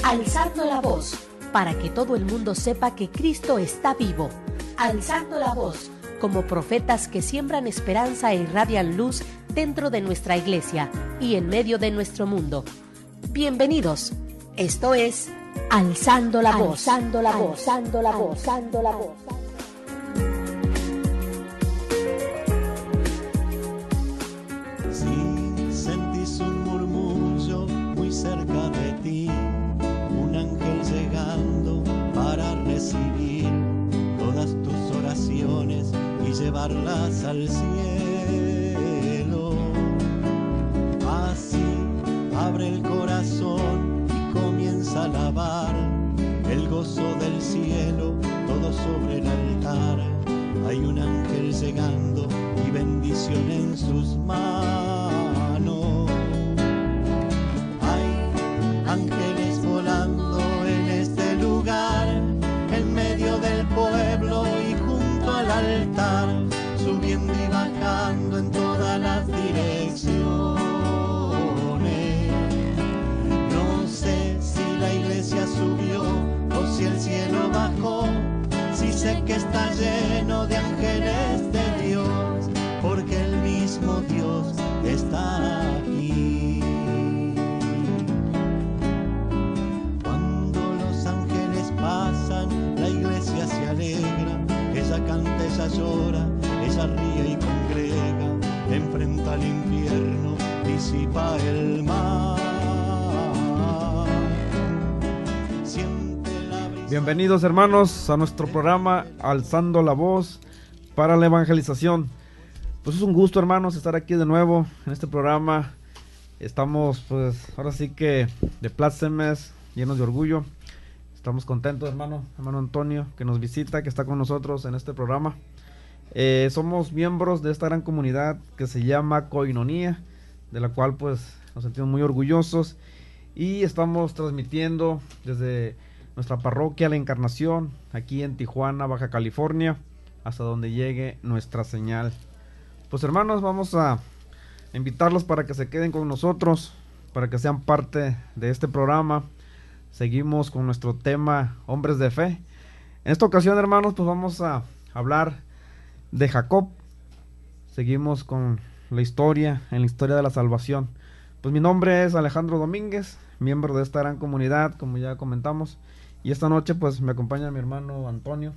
Alzando la voz, para que todo el mundo sepa que Cristo está vivo. Alzando la voz, como profetas que siembran esperanza e irradian luz dentro de nuestra iglesia y en medio de nuestro mundo. Bienvenidos. Esto es Alzando la voz. Alzando la voz. Alzando la voz. Alzando la voz. Si sentís un murmullo muy cerca de ti, un ángel llegando para recibir todas tus oraciones y llevarlas al cielo. Así abre el corazón y comienza a alabar el gozo del cielo, todo sobre el altar. Hay un ángel llegando y bendición en sus manos. Hay ángeles volando en este lugar, en medio del pueblo y junto al altar, subiendo y bajando en todas las direcciones. No sé si la iglesia subió o si el cielo bajó, si sé que está lleno de ángeles de Dios, porque el mismo Dios está aquí. Cuando los ángeles pasan, la iglesia se alegra, ella canta, ella llora, ella ríe y congrega, enfrenta al infierno, disipa el mal. Bienvenidos, hermanos, a nuestro programa Alzando la Voz para la Evangelización. Pues es un gusto, hermanos, estar aquí de nuevo en este programa. Estamos, pues, ahora sí que de plácemes, llenos de orgullo. Estamos contentos, hermano Antonio, que nos visita, que está con nosotros en este programa. Somos miembros de esta gran comunidad que se llama Koinonía, de la cual, pues, nos sentimos muy orgullosos. Y estamos transmitiendo desde nuestra parroquia La Encarnación, aquí en Tijuana, Baja California, hasta donde llegue nuestra señal. Pues, hermanos, vamos a invitarlos para que se queden con nosotros, para que sean parte de este programa. Seguimos con nuestro tema Hombres de Fe. En esta ocasión, hermanos, pues vamos a hablar de Jacob. Seguimos con la historia de la salvación. Pues mi nombre es Alejandro Domínguez, miembro de esta gran comunidad, como ya comentamos. Y esta noche pues me acompaña mi hermano Antonio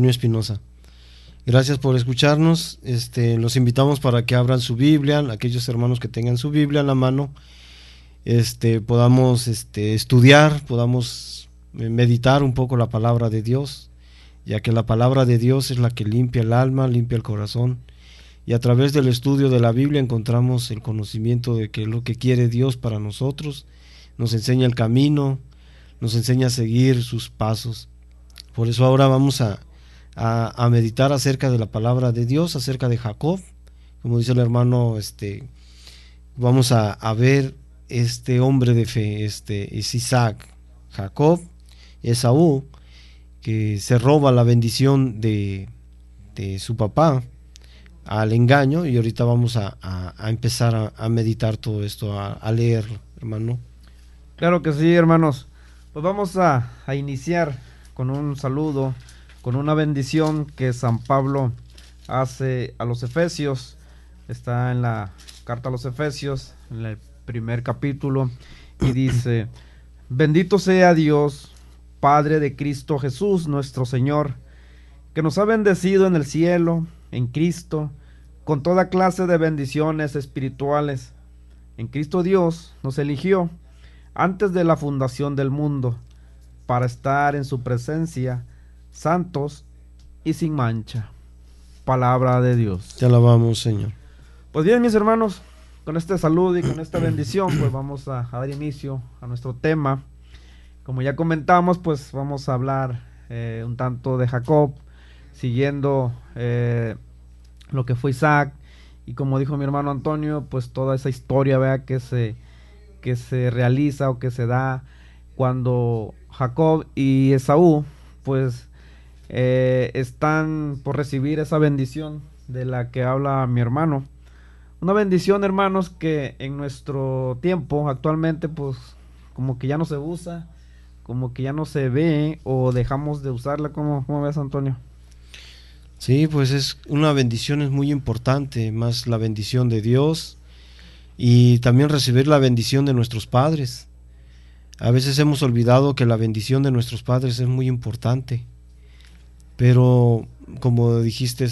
Espinosa. Gracias por escucharnos. Los invitamos para que abran su Biblia, aquellos hermanos que tengan su Biblia en la mano, podamos estudiar, podamos meditar un poco la palabra de Dios, ya que la palabra de Dios es la que limpia el alma, limpia el corazón, y a través del estudio de la Biblia encontramos el conocimiento de que lo que quiere Dios para nosotros, nos enseña el camino, nos enseña a seguir sus pasos. Por eso ahora vamos a meditar acerca de la palabra de Dios, acerca de Jacob. Como dice el hermano, vamos a ver este hombre de fe, es Isaac, Jacob, Esaú, que se roba la bendición de su papá al engaño, y ahorita vamos a empezar a meditar todo esto, a leerlo, hermano. Claro que sí, hermanos. Pues vamos a iniciar con un saludo, con una bendición que San Pablo hace a los Efesios. Está en la carta a los Efesios, en el primer capítulo, y dice: bendito sea Dios, Padre de Cristo Jesús, nuestro Señor, que nos ha bendecido en el cielo, en Cristo, con toda clase de bendiciones espirituales. En Cristo Dios nos eligió antes de la fundación del mundo, para estar en su presencia, santos y sin mancha. Palabra de Dios. Te alabamos, Señor. Pues bien, mis hermanos, con este saludo y con esta bendición, pues vamos a dar inicio a nuestro tema. Como ya comentamos, pues vamos a hablar un tanto de Jacob, siguiendo lo que fue Isaac, y como dijo mi hermano Antonio, pues toda esa historia, vea, que se realiza o que se da cuando Jacob y Esaú pues están por recibir esa bendición de la que habla mi hermano. Una bendición, hermanos, que en nuestro tiempo actualmente pues como que ya no se usa, como que ya no se ve o dejamos de usarla. ¿Cómo ves, Antonio? Sí, pues es una bendición, es muy importante, más la bendición de Dios y también recibir la bendición de nuestros padres. A veces hemos olvidado que la bendición de nuestros padres es muy importante, pero como dijiste,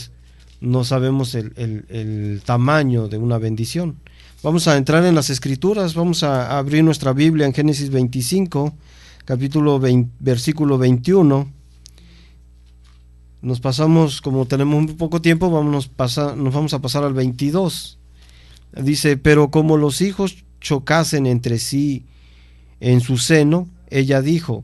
no sabemos el tamaño de una bendición. Vamos a entrar en las Escrituras, vamos a abrir nuestra Biblia en Génesis 25, versículo 21. Nos pasamos, como tenemos muy poco tiempo, nos vamos a pasar al 22. Dice, pero como los hijos chocasen entre sí en su seno, ella dijo,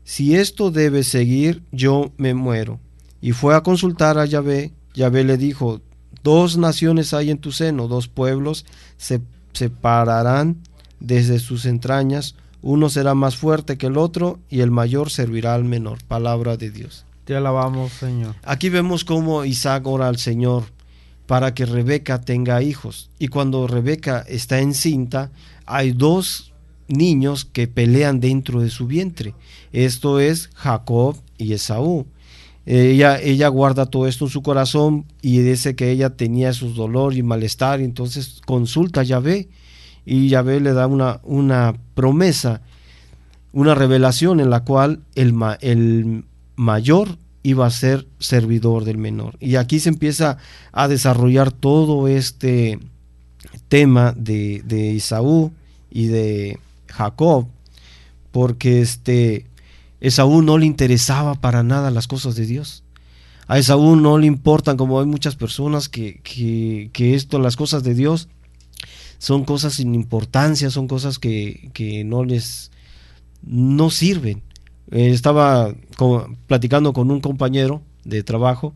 si esto debe seguir, yo me muero. Y fue a consultar a Yahvé. Yahvé le dijo, 2 naciones hay en tu seno, 2 pueblos se separarán desde sus entrañas, uno será más fuerte que el otro y el mayor servirá al menor. Palabra de Dios. Te alabamos, Señor. Aquí vemos cómo Isaac ora al Señor para que Rebeca tenga hijos. Y cuando Rebeca está encinta, hay 2 niños que pelean dentro de su vientre. Esto es Jacob y Esaú. Ella guarda todo esto en su corazón y dice que ella tenía sus dolor y malestar, y entonces consulta a Yahvé y Yahvé le da una promesa, una revelación en la cual el mayor iba a ser servidor del menor. Y aquí se empieza a desarrollar todo este tema de Esaú y de Jacob, porque Esaú no le interesaba para nada las cosas de Dios. A Esaú no le importan, como hay muchas personas que las cosas de Dios son cosas sin importancia, son cosas que no sirven. Estaba platicando con un compañero de trabajo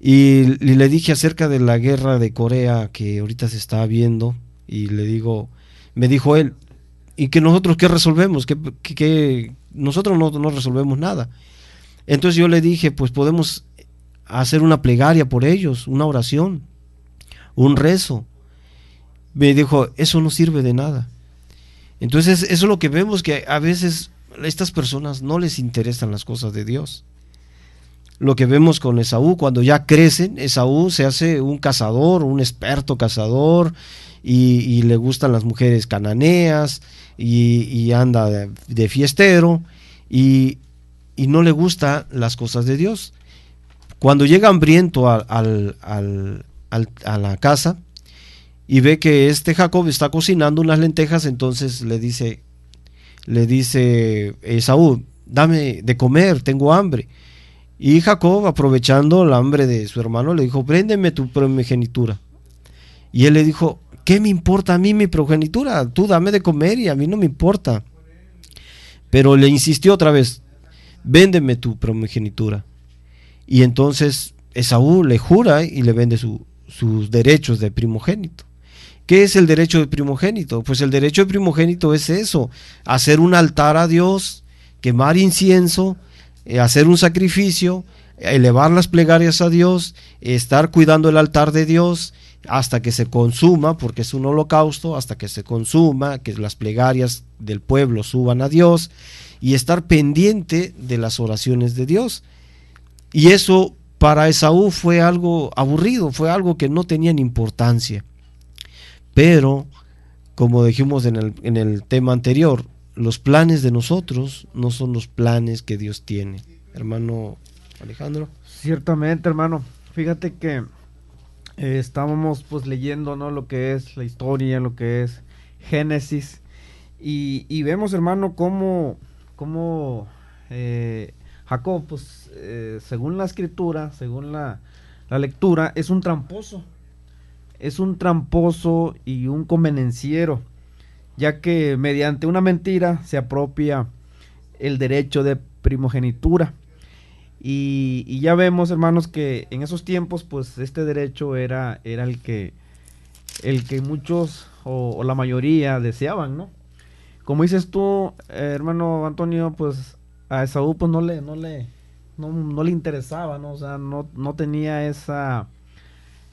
y le dije acerca de la guerra de Corea que ahorita se está viendo, y me dijo él, ¿y que nosotros qué resolvemos? Que nosotros no resolvemos nada. Entonces yo le dije, pues podemos hacer una plegaria por ellos, una oración, un rezo. Me dijo, eso no sirve de nada. Entonces eso es lo que vemos, que a veces a estas personas no les interesan las cosas de Dios. Lo que vemos con Esaú, cuando ya crecen, Esaú se hace un cazador, un experto cazador, y le gustan las mujeres cananeas, y anda de fiestero, y no le gustan las cosas de Dios. Cuando llega hambriento a la casa y ve que Jacob está cocinando unas lentejas, entonces le dice Esaú, dame de comer, tengo hambre. Y Jacob, aprovechando el hambre de su hermano, le dijo, préndeme tu primogenitura. Y él le dijo, ¿qué me importa a mí mi progenitura? Tú dame de comer y a mí no me importa. Pero le insistió otra vez, véndeme tu primogenitura. Y entonces Esaú le jura y le vende sus derechos de primogénito. ¿Qué es el derecho de primogénito? Pues el derecho de primogénito es eso, hacer un altar a Dios, quemar incienso, hacer un sacrificio, elevar las plegarias a Dios, estar cuidando el altar de Dios hasta que se consuma, porque es un holocausto, hasta que se consuma, que las plegarias del pueblo suban a Dios, y estar pendiente de las oraciones de Dios. Y eso para Esaú fue algo aburrido, fue algo que no tenía ni importancia. Pero, como dijimos en el tema anterior, los planes de nosotros no son los planes que Dios tiene. Hermano Alejandro. Ciertamente, hermano. Fíjate que estábamos pues leyendo, ¿no?, lo que es la historia, lo que es Génesis, y vemos, hermano, cómo Jacob, pues según la escritura, según la lectura, es un tramposo y un convenenciero, ya que mediante una mentira se apropia el derecho de primogenitura. Y ya vemos, hermanos, que en esos tiempos pues este derecho era el que muchos o la mayoría deseaban, ¿no? Como dices tú, hermano Antonio, pues a Esaú pues no le interesaba, ¿no? O sea, no tenía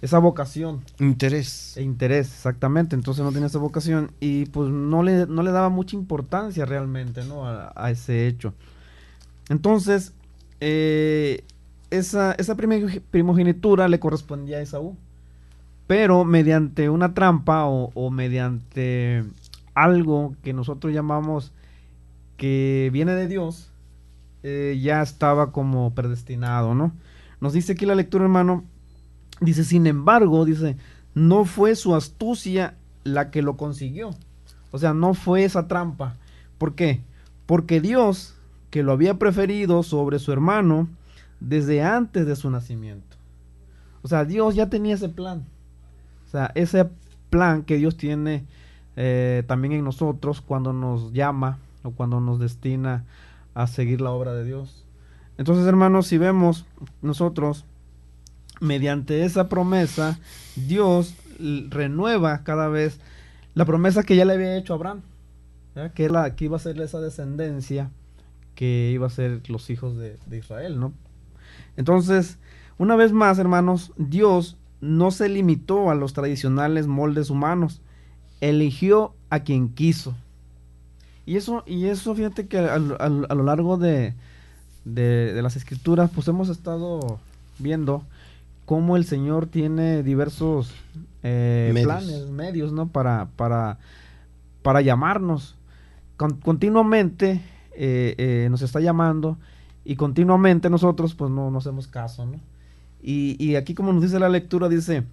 esa vocación. Interés. Interés, exactamente. Entonces no tenía esa vocación y pues no le daba mucha importancia realmente, ¿no? A ese hecho. Entonces, esa primogenitura le correspondía a Esaú. Pero mediante una trampa o mediante algo que nosotros llamamos que viene de Dios, ya estaba como predestinado, ¿no? Nos dice aquí la lectura, hermano, dice, sin embargo, dice, no fue su astucia la que lo consiguió. O sea, no fue esa trampa. ¿Por qué? Porque Dios, que lo había preferido sobre su hermano desde antes de su nacimiento. O sea, Dios ya tenía ese plan. O sea, ese plan que Dios tiene también en nosotros cuando nos llama o cuando nos destina a seguir la obra de Dios. Entonces, hermanos, si vemos nosotros, mediante esa promesa, Dios renueva cada vez la promesa que ya le había hecho a Abraham, ¿ya? Que iba a ser esa descendencia, que iba a ser los hijos de Israel, ¿no? Entonces, una vez más, hermanos, Dios no se limitó a los tradicionales moldes humanos, eligió a quien quiso. Y eso fíjate que a lo largo de las escrituras, pues hemos estado viendo cómo el Señor tiene diversos medios, ¿no? Para llamarnos. Continuamente nos está llamando y continuamente nosotros pues no hacemos caso, ¿no? Y aquí, como nos dice la lectura, dice,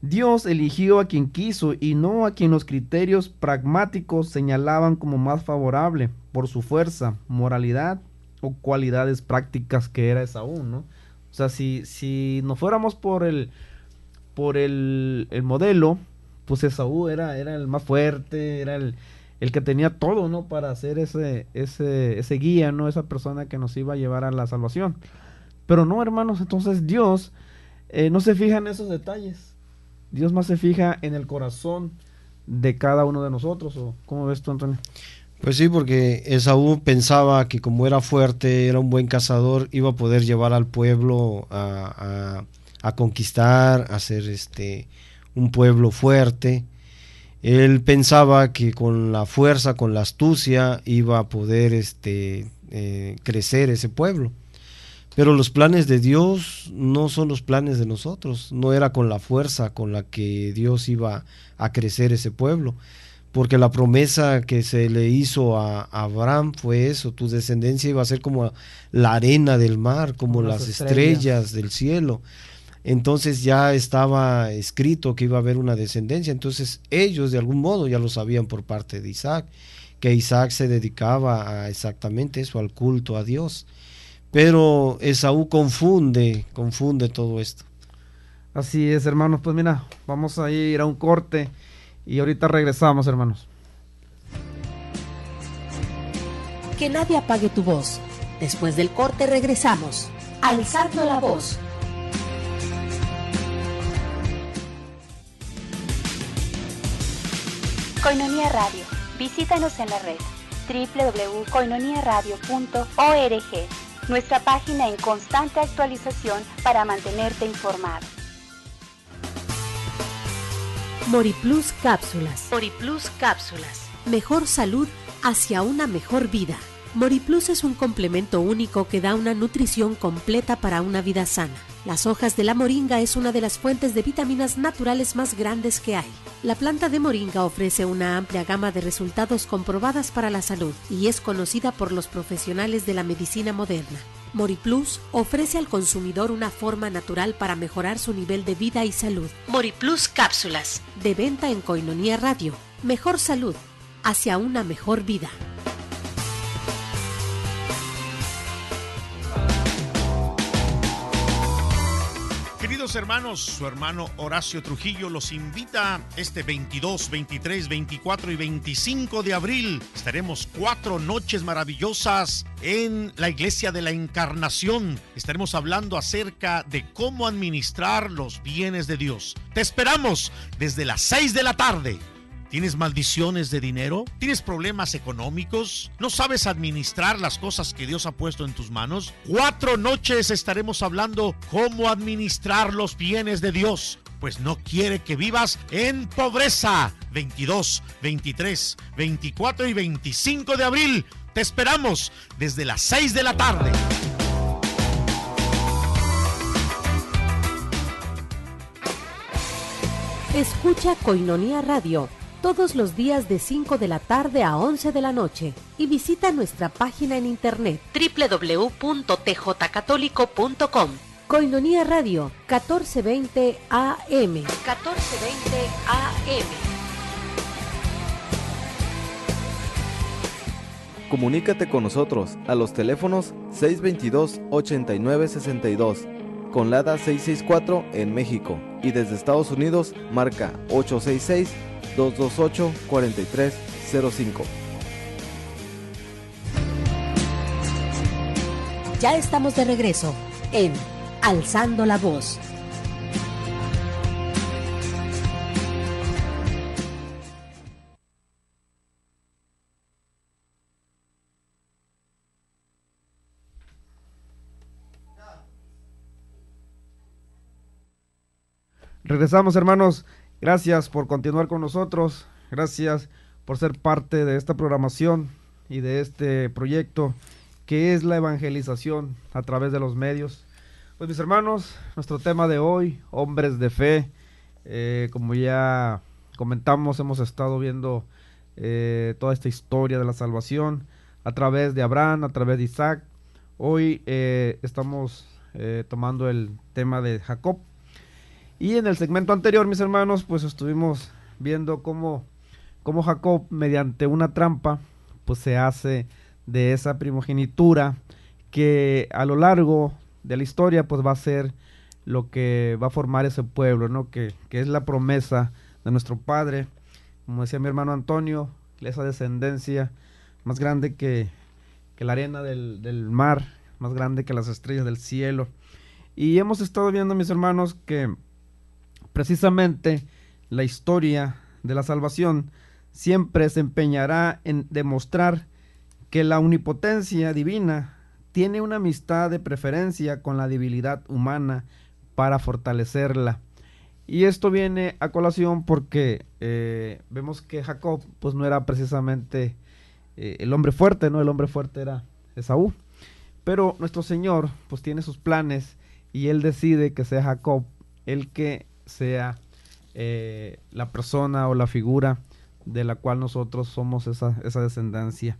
Dios eligió a quien quiso y no a quien los criterios pragmáticos señalaban como más favorable por su fuerza, moralidad o cualidades prácticas, que era Esaú, ¿no? O sea, si nos fuéramos por el modelo, pues Esaú era el más fuerte, era el que tenía todo, ¿no? Para hacer ese guía, ¿no? Esa persona que nos iba a llevar a la salvación. Pero no, hermanos, entonces Dios no se fija en esos detalles. Dios más se fija en el corazón de cada uno de nosotros. ¿O cómo ves tú, Antonio? Pues sí, porque Esaú pensaba que como era fuerte, era un buen cazador, iba a poder llevar al pueblo a conquistar, a ser un pueblo fuerte. Él pensaba que con la fuerza, con la astucia, iba a poder crecer ese pueblo. Pero los planes de Dios no son los planes de nosotros. No era con la fuerza con la que Dios iba a crecer ese pueblo. Porque la promesa que se le hizo a Abraham fue eso: tu descendencia iba a ser como la arena del mar, como las estrellas del cielo. Entonces ya estaba escrito que iba a haber una descendencia. Entonces ellos de algún modo ya lo sabían por parte de Isaac, que Isaac se dedicaba a exactamente eso, al culto a Dios. Pero Esaú confunde todo esto. Así es, hermanos. Pues mira, vamos a ir a un corte y ahorita regresamos, hermanos. Que nadie apague tu voz. Después del corte regresamos. Alzando la voz. Koinonia Radio. Visítanos en la red www.koinoniaradio.org. Nuestra página en constante actualización para mantenerte informado. Moriplus Cápsulas. Moriplus Cápsulas. Mejor salud hacia una mejor vida. Moriplus es un complemento único que da una nutrición completa para una vida sana. Las hojas de la moringa es una de las fuentes de vitaminas naturales más grandes que hay. La planta de moringa ofrece una amplia gama de resultados comprobadas para la salud y es conocida por los profesionales de la medicina moderna. Moriplus ofrece al consumidor una forma natural para mejorar su nivel de vida y salud. Moriplus Cápsulas, de venta en Koinonia Radio. Mejor salud hacia una mejor vida. Queridos hermanos, su hermano Horacio Trujillo los invita este 22, 23, 24 y 25 de abril. Estaremos 4 noches maravillosas en la Iglesia de la Encarnación. Estaremos hablando acerca de cómo administrar los bienes de Dios. Te esperamos desde las 6 de la tarde. ¿Tienes maldiciones de dinero? ¿Tienes problemas económicos? ¿No sabes administrar las cosas que Dios ha puesto en tus manos? 4 noches estaremos hablando cómo administrar los bienes de Dios. pues no quiere que vivas en pobreza. 22, 23, 24 y 25 de abril. Te esperamos desde las 6 de la tarde. Escucha Koinonia Radio todos los días de 5 de la tarde a 11 de la noche y visita nuestra página en internet www.tjcatólico.com. Koinonia Radio, 1420 AM. 1420 AM. Comunícate con nosotros a los teléfonos 622-8962, con LADA 664 en México, y desde Estados Unidos marca 866-228-4305. Ya estamos de regreso en Alzando la Voz. Regresamos, hermanos. Gracias por continuar con nosotros. Gracias por ser parte de esta programación y de este proyecto que es la evangelización a través de los medios. Pues mis hermanos, nuestro tema de hoy, hombres de fe. Como ya comentamos, hemos estado viendo toda esta historia de la salvación a través de Abraham, a través de Isaac. Hoy estamos tomando el tema de Jacob. Y en el segmento anterior, mis hermanos, pues estuvimos viendo cómo Jacob, mediante una trampa, pues se hace de esa primogenitura que a lo largo de la historia pues va a ser lo que va a formar ese pueblo, ¿no? Que es la promesa de nuestro Padre, como decía mi hermano Antonio, esa descendencia más grande que la arena del mar, más grande que las estrellas del cielo. Y hemos estado viendo, mis hermanos, que precisamente la historia de la salvación siempre se empeñará en demostrar que la omnipotencia divina tiene una amistad de preferencia con la debilidad humana para fortalecerla. Y esto viene a colación porque vemos que Jacob pues no era precisamente el hombre fuerte, ¿no? El hombre fuerte era Esaú. Pero nuestro Señor pues tiene sus planes y Él decide que sea Jacob el que sea la persona o la figura de la cual nosotros somos esa descendencia.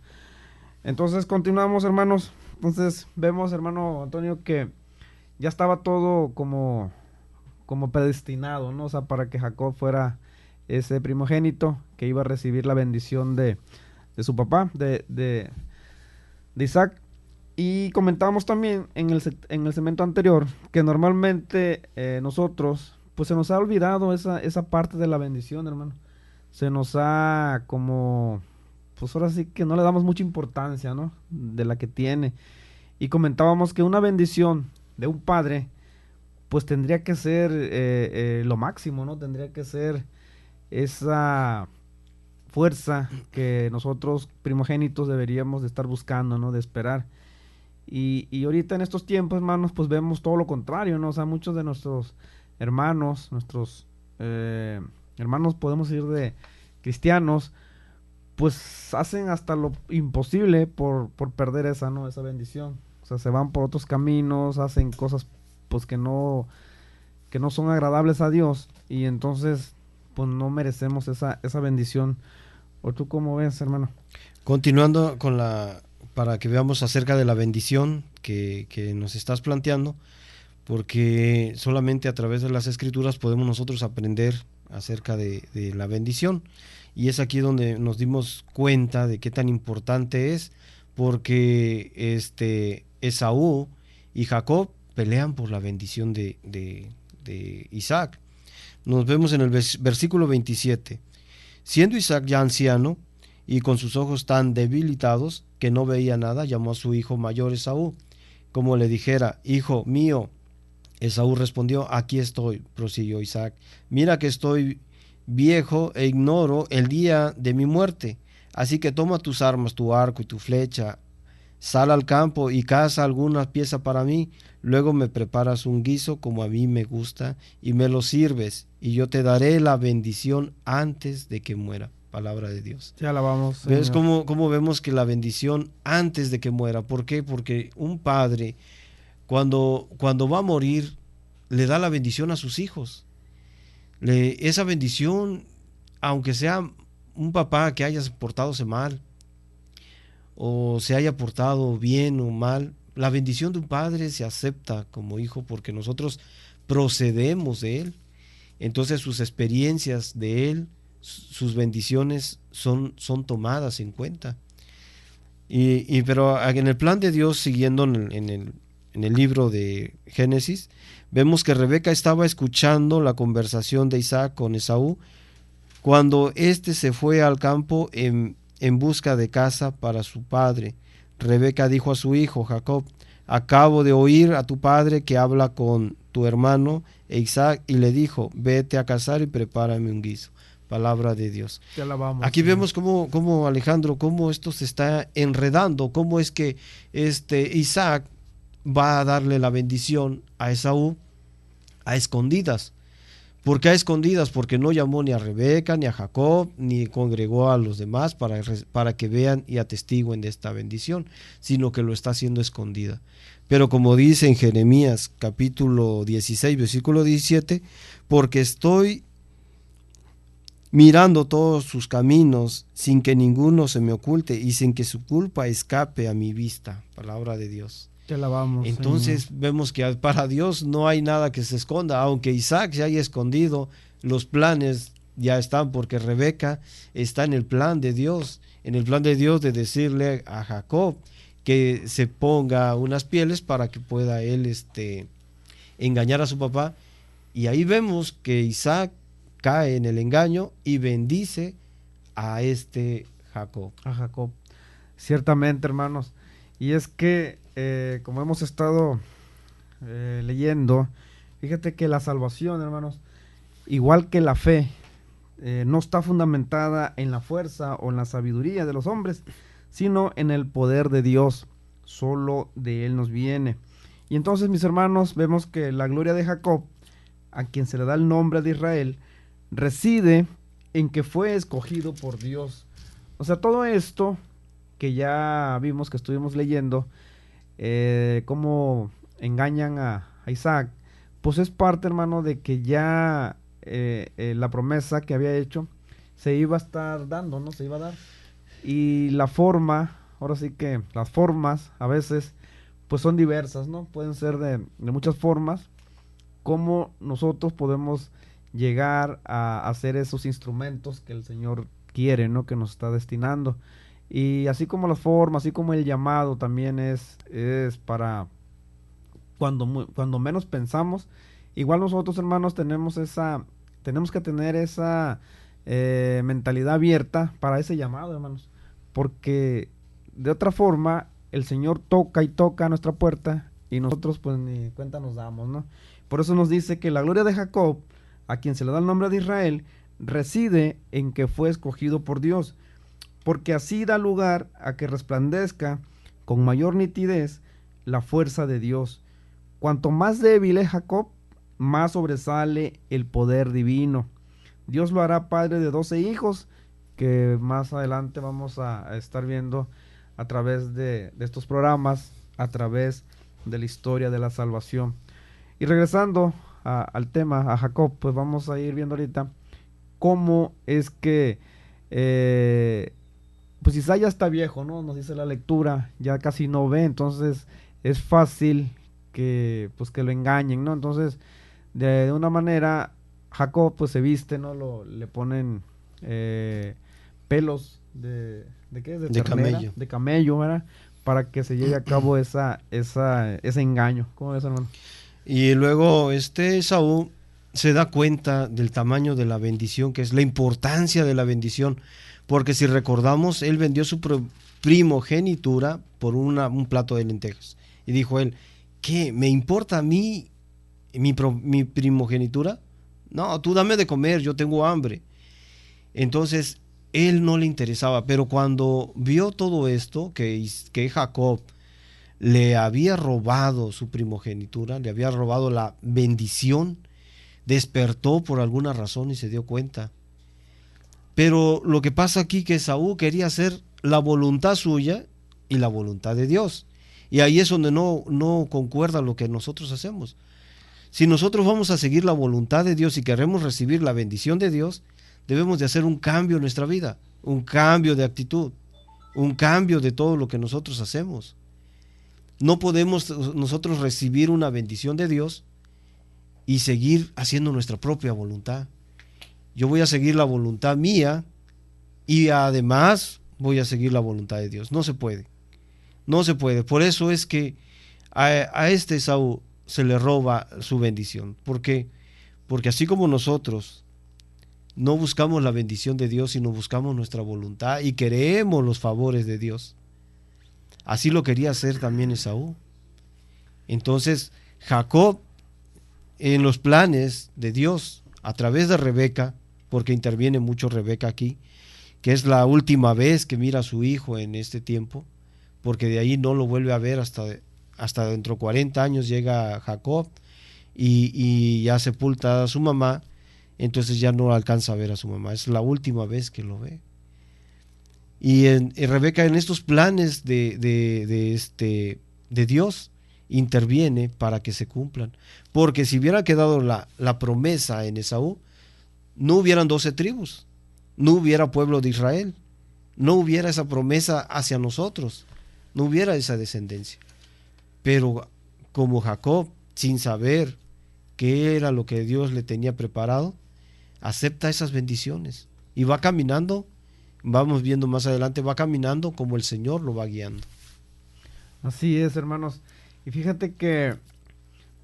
Entonces continuamos, hermanos. Entonces vemos, hermano Antonio, que ya estaba todo como predestinado, ¿no? O sea, para que Jacob fuera ese primogénito que iba a recibir la bendición de su papá, de Isaac. Y comentábamos también en el segmento anterior que normalmente nosotros pues se nos ha olvidado esa parte de la bendición, hermano. Se nos ha pues ahora sí que no le damos mucha importancia, ¿no? De la que tiene. Y comentábamos que una bendición de un padre, pues tendría que ser lo máximo, ¿no? Tendría que ser esa fuerza que nosotros primogénitos deberíamos de estar buscando, ¿no? De esperar. Y ahorita en estos tiempos, hermanos, pues vemos todo lo contrario, ¿no? O sea, muchos de nuestros hermanos, hermanos, podemos decir, de cristianos, pues hacen hasta lo imposible por perder esa bendición. O sea, se van por otros caminos, hacen cosas pues que no son agradables a Dios, y entonces pues no merecemos esa bendición. ¿O tú cómo ves, hermano? Continuando para que veamos acerca de la bendición que nos estás planteando, porque solamente a través de las Escrituras podemos nosotros aprender acerca de la bendición, y es aquí donde nos dimos cuenta de qué tan importante es, porque Esaú y Jacob pelean por la bendición de Isaac. Nos vemos en el versículo 27. Siendo Isaac ya anciano y con sus ojos tan debilitados que no veía nada, llamó a su hijo mayor Esaú, como le dijera: hijo mío. Esaú respondió: aquí estoy, prosiguió Isaac, mira que estoy viejo e ignoro el día de mi muerte, así que toma tus armas, tu arco y tu flecha. sal al campo y caza alguna pieza para mí, luego me preparas un guiso como a mí me gusta y me lo sirves, y yo te daré la bendición antes de que muera. Palabra de Dios. Te alabamos, ¿Ves Señor. cómo vemos que la bendición antes de que muera? ¿Por qué? Porque un padre, cuando va a morir, le da la bendición a sus hijos. Esa bendición, aunque sea un papá que haya portadose mal, o se haya portado bien o mal, la bendición de un padre se acepta como hijo porque nosotros procedemos de él. Entonces sus experiencias de él, sus bendiciones son tomadas en cuenta. Pero en el plan de Dios, siguiendo en el libro de Génesis, vemos que Rebeca estaba escuchando la conversación de Isaac con Esaú cuando éste se fue al campo en busca de casa para su padre. Rebeca dijo a su hijo Jacob: acabo de oír a tu padre que habla con tu hermano Isaac, y le dijo: vete a cazar y prepárame un guiso. Palabra de Dios. Te alabamos, Aquí Señor. vemos cómo Alejandro, cómo esto se está enredando, cómo es que Isaac va a darle la bendición a Esaú a escondidas. ¿Por qué a escondidas? Porque no llamó ni a Rebeca, ni a Jacob, ni congregó a los demás para que vean y atestiguen de esta bendición, sino que lo está haciendo escondida. Pero como dice en Jeremías capítulo 16, versículo 17, porque estoy mirando todos sus caminos sin que ninguno se me oculte y sin que su culpa escape a mi vista. Palabra de Dios. Te alabamos, Entonces Señor. vemos que para Dios no hay nada que se esconda, aunque Isaac se haya escondido, los planes ya están, porque Rebeca está en el plan de Dios de decirle a Jacob que se ponga unas pieles para que pueda él engañar a su papá, y ahí vemos que Isaac cae en el engaño y bendice a Jacob. A Jacob. Ciertamente, hermanos. Y es que, como hemos estado leyendo, fíjate que la salvación, hermanos, igual que la fe, no está fundamentada en la fuerza o en la sabiduría de los hombres, sino en el poder de Dios. Solo de Él nos viene. Y entonces, mis hermanos, vemos que la gloria de Jacob, a quien se le da el nombre de Israel, reside en que fue escogido por Dios. O sea, todo esto que ya vimos, que estuvimos leyendo, cómo engañan a Isaac, pues es parte, hermano, de que ya la promesa que había hecho se iba a estar dando, ¿no? Se iba a dar. Y la forma, ahora sí que las formas a veces pues son diversas, ¿no? Pueden ser de muchas formas, cómo nosotros podemos llegar a hacer esos instrumentos que el Señor quiere, ¿no? Que nos está destinando. Y así como las formas, así como el llamado también es para cuando menos pensamos. Igual nosotros, hermanos, tenemos que tener esa mentalidad abierta para ese llamado, hermanos, porque de otra forma el Señor toca y toca a nuestra puerta y nosotros pues ni cuenta nos damos, ¿no? Por eso nos dice que la gloria de Jacob, a quien se le da el nombre de Israel, reside en que fue escogido por Dios, porque así da lugar a que resplandezca con mayor nitidez la fuerza de Dios. Cuanto más débil es Jacob, más sobresale el poder divino. Dios lo hará padre de 12 hijos, que más adelante vamos a estar viendo a través de estos programas, a través de la historia de la salvación. Y regresando al tema, a Jacob, pues vamos a ir viendo ahorita cómo es que pues Isaac ya está viejo, ¿no? Nos dice la lectura, ya casi no ve, entonces es fácil que lo engañen, ¿no? Entonces, de una manera, Jacob pues se viste, ¿no? Le ponen pelos ¿de qué es? De camello. De camello, ¿verdad? Para que se lleve a cabo ese engaño. ¿Cómo ves, hermano? Y luego Esaú se da cuenta del tamaño de la bendición, que es la importancia de la bendición, porque si recordamos, él vendió su primogenitura por un plato de lentejas. Y dijo él: ¿qué? ¿Me importa a mí mi primogenitura? No, tú dame de comer, yo tengo hambre. Entonces, él no le interesaba. Pero cuando vio todo esto, que Jacob le había robado su primogenitura, le había robado la bendición, despertó por alguna razón y se dio cuenta. Pero lo que pasa aquí que Esaú quería hacer la voluntad suya y la voluntad de Dios. Y ahí es donde no concuerda lo que nosotros hacemos. Si nosotros vamos a seguir la voluntad de Dios y queremos recibir la bendición de Dios, debemos de hacer un cambio en nuestra vida, un cambio de actitud, un cambio de todo lo que nosotros hacemos. No podemos nosotros recibir una bendición de Dios y seguir haciendo nuestra propia voluntad. Yo voy a seguir la voluntad mía y además voy a seguir la voluntad de Dios. No se puede. No se puede. Por eso es que a este Esaú se le roba su bendición. ¿Por qué? Porque así como nosotros no buscamos la bendición de Dios, sino buscamos nuestra voluntad y queremos los favores de Dios, así lo quería hacer también Esaú. Entonces Jacob, en los planes de Dios, a través de Rebeca, porque interviene mucho Rebeca aquí, que es la última vez que mira a su hijo en este tiempo, porque de ahí no lo vuelve a ver hasta dentro de 40 años llega Jacob y ya sepulta a su mamá, entonces ya no alcanza a ver a su mamá, es la última vez que lo ve. Y Rebeca en estos planes de Dios interviene para que se cumplan, porque si hubiera quedado la promesa en Esaú, no hubieran 12 tribus, no hubiera pueblo de Israel, no hubiera esa promesa hacia nosotros, no hubiera esa descendencia. Pero como Jacob, sin saber qué era lo que Dios le tenía preparado, acepta esas bendiciones y va caminando, vamos viendo más adelante, va caminando como el Señor lo va guiando. Así es, hermanos. Y fíjate que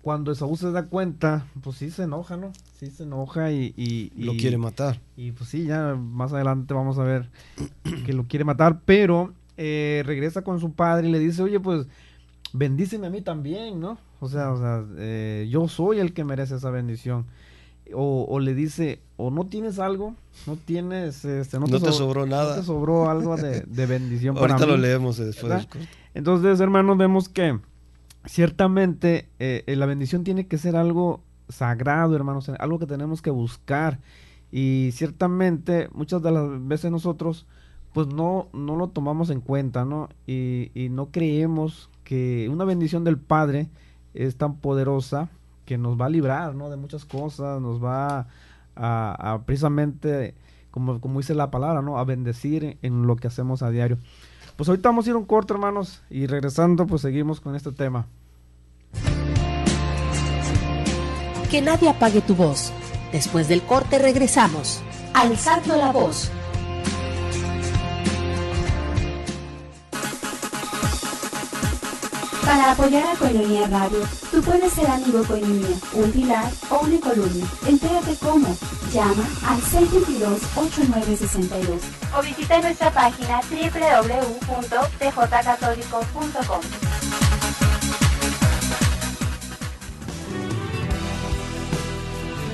cuando Esaú se da cuenta, pues sí se enoja, ¿no? Sí se enoja y lo quiere matar. Y pues sí, ya más adelante vamos a ver que lo quiere matar, pero regresa con su padre y le dice, oye, pues bendíceme a mí también, ¿no? O sea, yo soy el que merece esa bendición. O le dice, o no tienes algo, no tienes, no te sobró nada. No te sobró algo de bendición para mí. Ahorita lo leemos después del corte. Entonces, hermanos, vemos que ciertamente la bendición tiene que ser algo sagrado, hermanos, algo que tenemos que buscar. Y ciertamente, muchas de las veces nosotros, pues no lo tomamos en cuenta, ¿no? Y no creemos que una bendición del Padre es tan poderosa que nos va a librar, ¿no? De muchas cosas, nos va a precisamente, como dice la palabra, ¿no? A bendecir en lo que hacemos a diario. Pues ahorita vamos a ir a un corte, hermanos, y regresando, pues seguimos con este tema. Que nadie apague tu voz. Después del corte regresamos. Alzando la voz. Para apoyar a Koinonia Radio, tú puedes ser amigo Koinonia, un pilar o una columna. Entérate cómo. Llama al 622-8962 o visita nuestra página www.tjcatólico.com.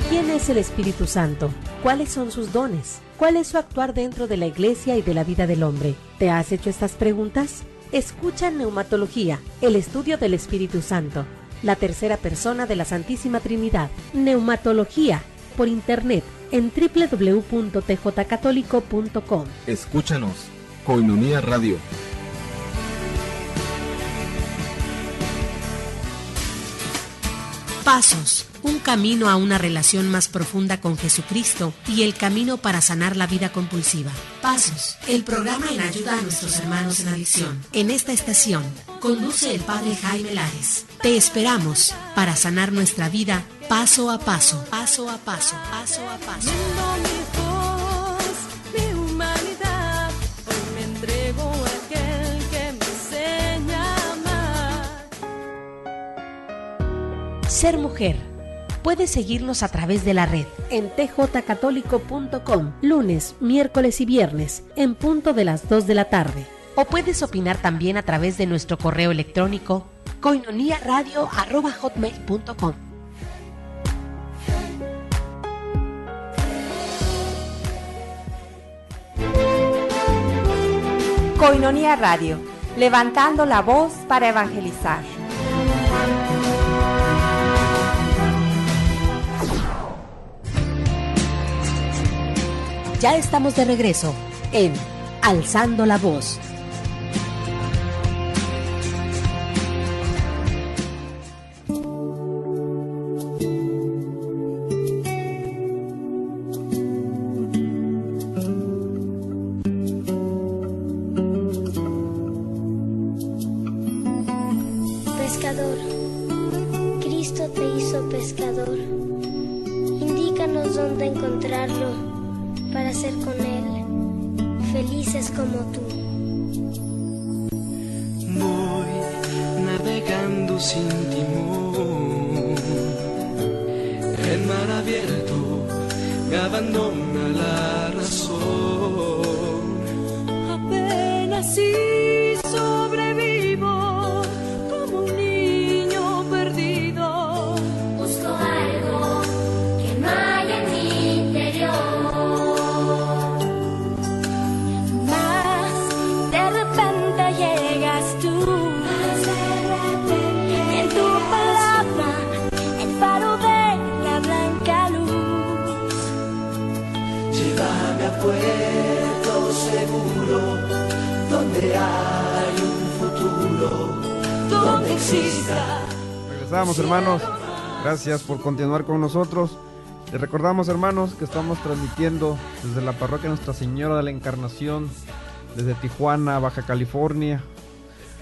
¿Quién es el Espíritu Santo? ¿Cuáles son sus dones? ¿Cuál es su actuar dentro de la iglesia y de la vida del hombre? ¿Te has hecho estas preguntas? Escucha Neumatología, el estudio del Espíritu Santo, la tercera persona de la Santísima Trinidad. Neumatología, por internet en www.tjcatólico.com. Escúchanos, Koinonia Radio. Pasos, un camino a una relación más profunda con Jesucristo y el camino para sanar la vida compulsiva. Pasos, el programa en ayuda a nuestros hermanos en adicción. En esta estación, conduce el Padre Jaime Lares. Te esperamos para sanar nuestra vida paso a paso, paso a paso, paso a paso. Ser mujer. Puedes seguirnos a través de la red en tjcatólico.com, lunes, miércoles y viernes, en punto de las 2 de la tarde. O puedes opinar también a través de nuestro correo electrónico koinoniaradio@hotmail.com. Koinonia Radio, levantando la voz para evangelizar. Ya estamos de regreso en Alzando la Voz. Pescador, Cristo te hizo pescador. Indícanos dónde encontrarlo para ser con Él felices como tú. Voy navegando sin timón, el mar abierto me abandona la razón. Apenas si sobrevivo como un niño perdido. Busco algo que no hay en mi interior. Mas de repente llegas tú. Y en tu palabra el faro de la blanca luz. Llévame a puerto seguro, donde hay un futuro, donde exista. Regresamos, hermanos. Gracias por continuar con nosotros. Les recordamos, hermanos, que estamos transmitiendo desde la parroquia Nuestra Señora de la Encarnación, desde Tijuana, Baja California.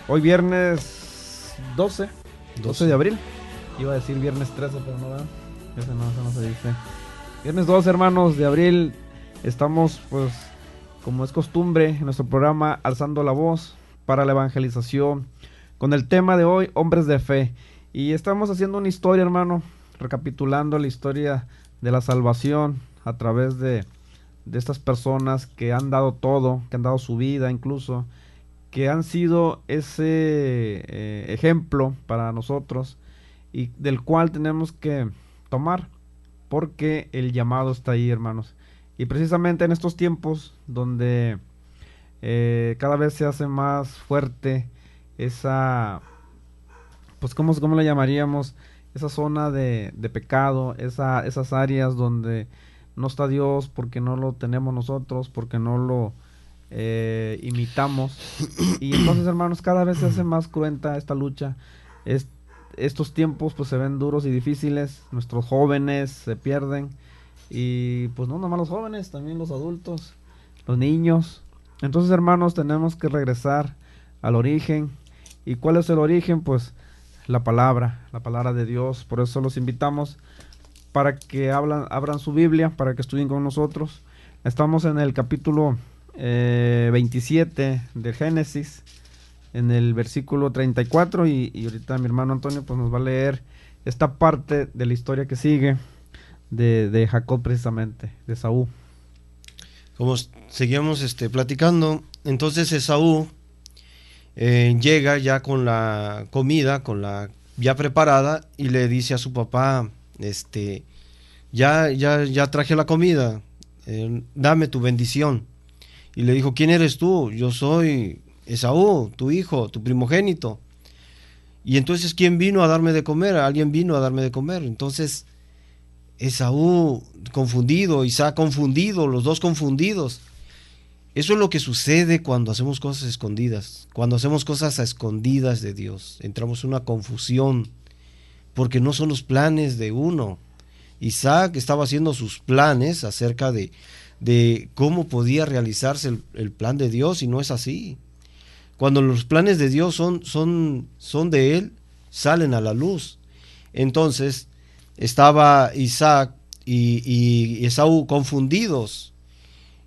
Hoy viernes 12 de abril. Iba a decir viernes 13, pero no, ¿verdad? Eso no se dice. Viernes 12, hermanos, de abril. Estamos, pues, como es costumbre, en nuestro programa Alzando la Voz para la evangelización, con el tema de hoy, hombres de fe. Y estamos haciendo una historia, hermano, recapitulando la historia de la salvación a través de estas personas que han dado todo, que han dado su vida incluso, que han sido ese ejemplo para nosotros y del cual tenemos que tomar, porque el llamado está ahí, hermanos. Y precisamente en estos tiempos donde cada vez se hace más fuerte esa, pues ¿cómo le llamaríamos? Esa zona de pecado, esas áreas donde no está Dios porque no lo tenemos nosotros, porque no lo imitamos. Y entonces, hermanos, cada vez se hace más cruenta esta lucha. Estos tiempos pues se ven duros y difíciles. Nuestros jóvenes se pierden. Y pues no nomás los jóvenes, también los adultos, los niños. Entonces, hermanos, tenemos que regresar al origen. ¿Y cuál es el origen? Pues la palabra de Dios. Por eso los invitamos para que abran su Biblia, para que estudien con nosotros. Estamos en el capítulo 27 del Génesis, en el versículo 34, y ahorita mi hermano Antonio pues nos va a leer esta parte de la historia que sigue de Jacob, precisamente, de Esaú. Como seguíamos platicando, entonces Esaú llega ya con la comida, ya preparada, y le dice a su papá, ya traje la comida, dame tu bendición. Y le dijo, ¿quién eres tú? Yo soy Esaú, tu hijo, tu primogénito. Y entonces, ¿quién vino a darme de comer? Alguien vino a darme de comer. Entonces, Esaú confundido, Isaac confundido, los dos confundidos. Eso es lo que sucede cuando hacemos cosas escondidas, cuando hacemos cosas a escondidas de Dios. Entramos en una confusión, porque no son los planes de uno. Isaac estaba haciendo sus planes acerca de cómo podía realizarse el plan de Dios, y no es así. Cuando los planes de Dios son de Él, salen a la luz. Entonces, estaba Isaac y Esaú confundidos.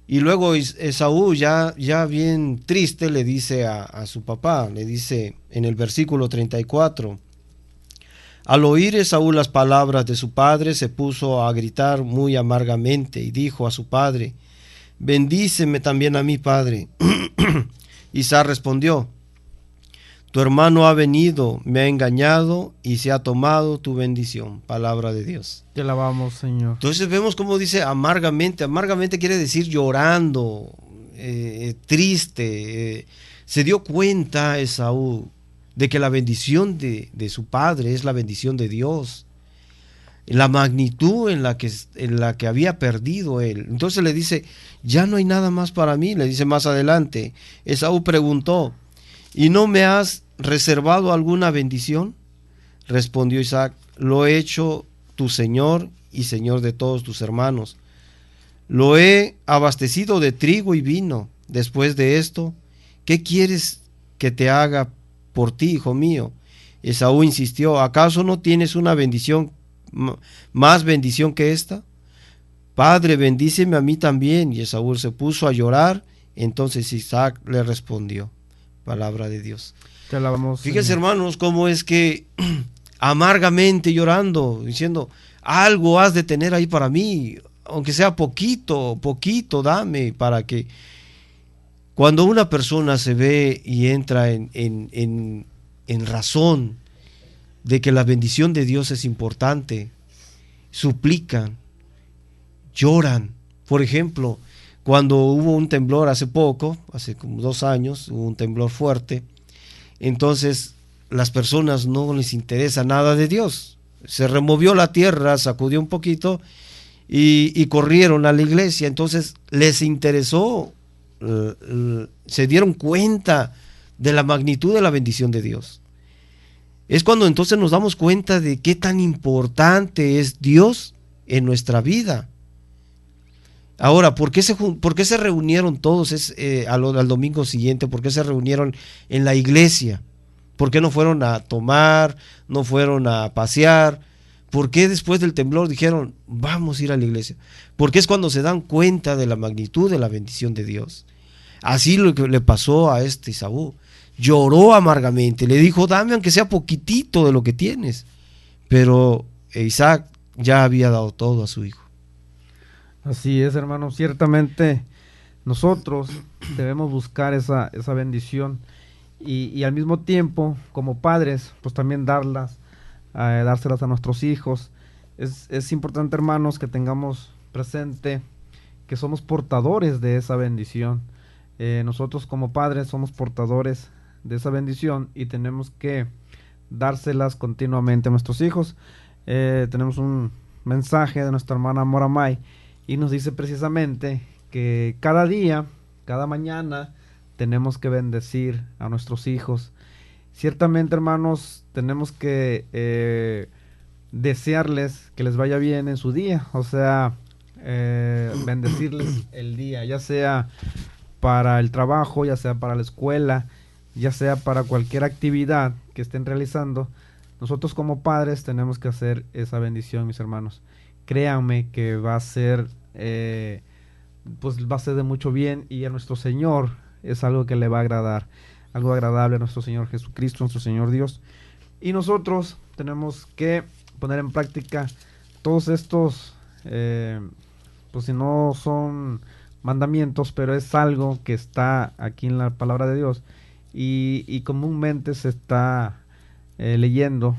Y luego Esaú, ya bien triste, le dice a su papá, le dice en el versículo 34, al oír Esaú las palabras de su padre, se puso a gritar muy amargamente y dijo a su padre, bendíceme también a mi padre. Isaac respondió, tu hermano ha venido, me ha engañado y se ha tomado tu bendición. Palabra de Dios. Te alabamos, Señor. Entonces vemos cómo dice amargamente. Amargamente quiere decir llorando, triste. Se dio cuenta Esaú de que la bendición de su padre es la bendición de Dios, la magnitud en la que había perdido él. Entonces le dice, ya no hay nada más para mí. Le dice más adelante, Esaú preguntó, ¿y no me has reservado alguna bendición? Respondió Isaac, lo he hecho tu señor y señor de todos tus hermanos. Lo he abastecido de trigo y vino. Después de esto, ¿qué quieres que te haga por ti, hijo mío? Esaú insistió, ¿acaso no tienes una bendición, más bendición que esta? Padre, bendíceme a mí también. Y Esaú se puso a llorar. Entonces Isaac le respondió. Palabra de Dios. Fíjense, hermanos, cómo es que amargamente llorando, diciendo, algo has de tener ahí para mí, aunque sea poquito, dame, para que cuando una persona se ve y entra en razón de que la bendición de Dios es importante, suplican, lloran. Por ejemplo, cuando hubo un temblor hace poco, hace como 2 años, hubo un temblor fuerte, entonces las personas no les interesa nada de Dios. Se removió la tierra, sacudió un poquito y corrieron a la iglesia. Entonces les interesó, se dieron cuenta de la magnitud de la bendición de Dios. Es cuando entonces nos damos cuenta de qué tan importante es Dios en nuestra vida. Ahora, ¿por qué se reunieron todos al domingo siguiente? ¿Por qué se reunieron en la iglesia? ¿Por qué no fueron a tomar, no fueron a pasear? ¿Por qué después del temblor dijeron, vamos a ir a la iglesia? Porque es cuando se dan cuenta de la magnitud de la bendición de Dios. Así lo que le pasó a Esaú. Lloró amargamente, le dijo, dame aunque sea poquitito de lo que tienes. Pero Isaac ya había dado todo a su hijo. Así es, hermano. Ciertamente nosotros debemos buscar esa bendición y al mismo tiempo, como padres, pues también dárselas a nuestros hijos. Es importante, hermanos, que tengamos presente que somos portadores de esa bendición. Nosotros como padres somos portadores de esa bendición y tenemos que dárselas continuamente a nuestros hijos. Tenemos un mensaje de nuestra hermana Moramay y nos dice precisamente que cada día, cada mañana, tenemos que bendecir a nuestros hijos. Ciertamente, hermanos, tenemos que desearles que les vaya bien en su día, o sea, bendecirles el día, ya sea para el trabajo, ya sea para la escuela, ya sea para cualquier actividad que estén realizando. Nosotros como padres tenemos que hacer esa bendición, mis hermanos. Créanme que va a ser pues va a ser de mucho bien y a nuestro Señor es algo que le va a agradar, algo agradable a nuestro Señor Jesucristo, nuestro Señor Dios. Y nosotros tenemos que poner en práctica todos estos, pues si no son mandamientos, pero es algo que está aquí en la palabra de Dios y comúnmente se está leyendo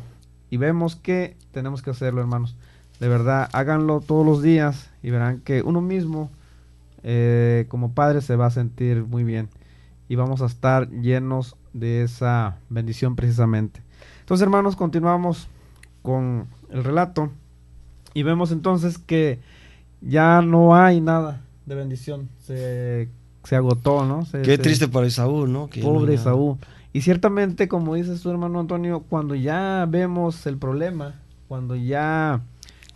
y vemos que tenemos que hacerlo, hermanos. De verdad, háganlo todos los días y verán que uno mismo como padre se va a sentir muy bien y vamos a estar llenos de esa bendición precisamente. Entonces, hermanos, continuamos con el relato y vemos entonces que ya no hay nada de bendición, se agotó, ¿no? Qué triste para Esaú, ¿no? Que pobre no, Esaú. Y ciertamente, como dice su hermano Antonio, cuando ya vemos el problema, cuando ya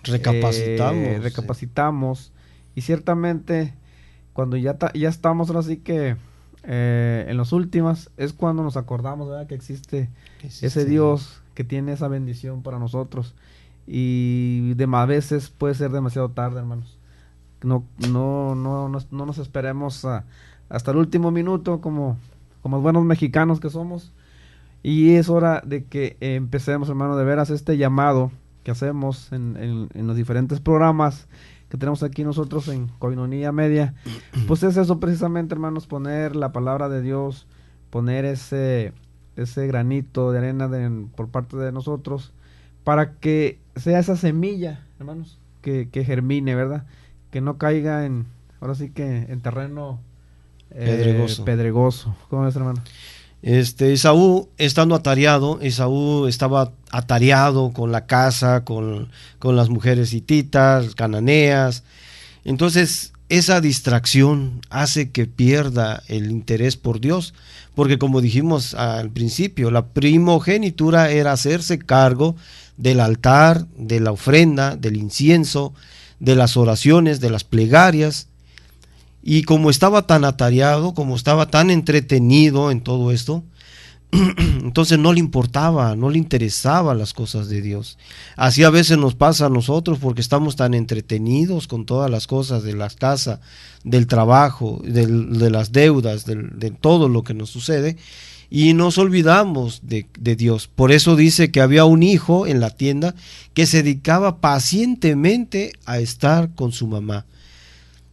recapacitamos y ciertamente cuando ya estamos ahora sí que en las últimas, es cuando nos acordamos, ¿verdad?, que existe ese Dios que tiene esa bendición para nosotros y a veces puede ser demasiado tarde, hermanos. No nos esperemos hasta el último minuto como buenos mexicanos que somos, y es hora de que empecemos, hermano, de veras este llamado que hacemos en los diferentes programas que tenemos aquí nosotros en Koinonia Media. Pues es eso precisamente, hermanos, poner la palabra de Dios, poner ese granito de arena por parte de nosotros para que sea esa semilla, hermanos, que germine, ¿verdad? Que no caiga ahora sí que en terreno Pedregoso. ¿Cómo es, hermano? Esaú, estando atareado, Esaú estaba atareado con la casa, con las mujeres hititas, cananeas. Entonces, esa distracción hace que pierda el interés por Dios, porque como dijimos al principio, la primogenitura era hacerse cargo del altar, de la ofrenda, del incienso, de las oraciones, de las plegarias. Y como estaba tan atareado, como estaba tan entretenido en todo esto, entonces no le importaba, no le interesaban las cosas de Dios. Así a veces nos pasa a nosotros porque estamos tan entretenidos con todas las cosas de la casa, del trabajo, de las deudas, de todo lo que nos sucede, y nos olvidamos de Dios. Por eso dice que había un hijo en la tienda que se dedicaba pacientemente a estar con su mamá.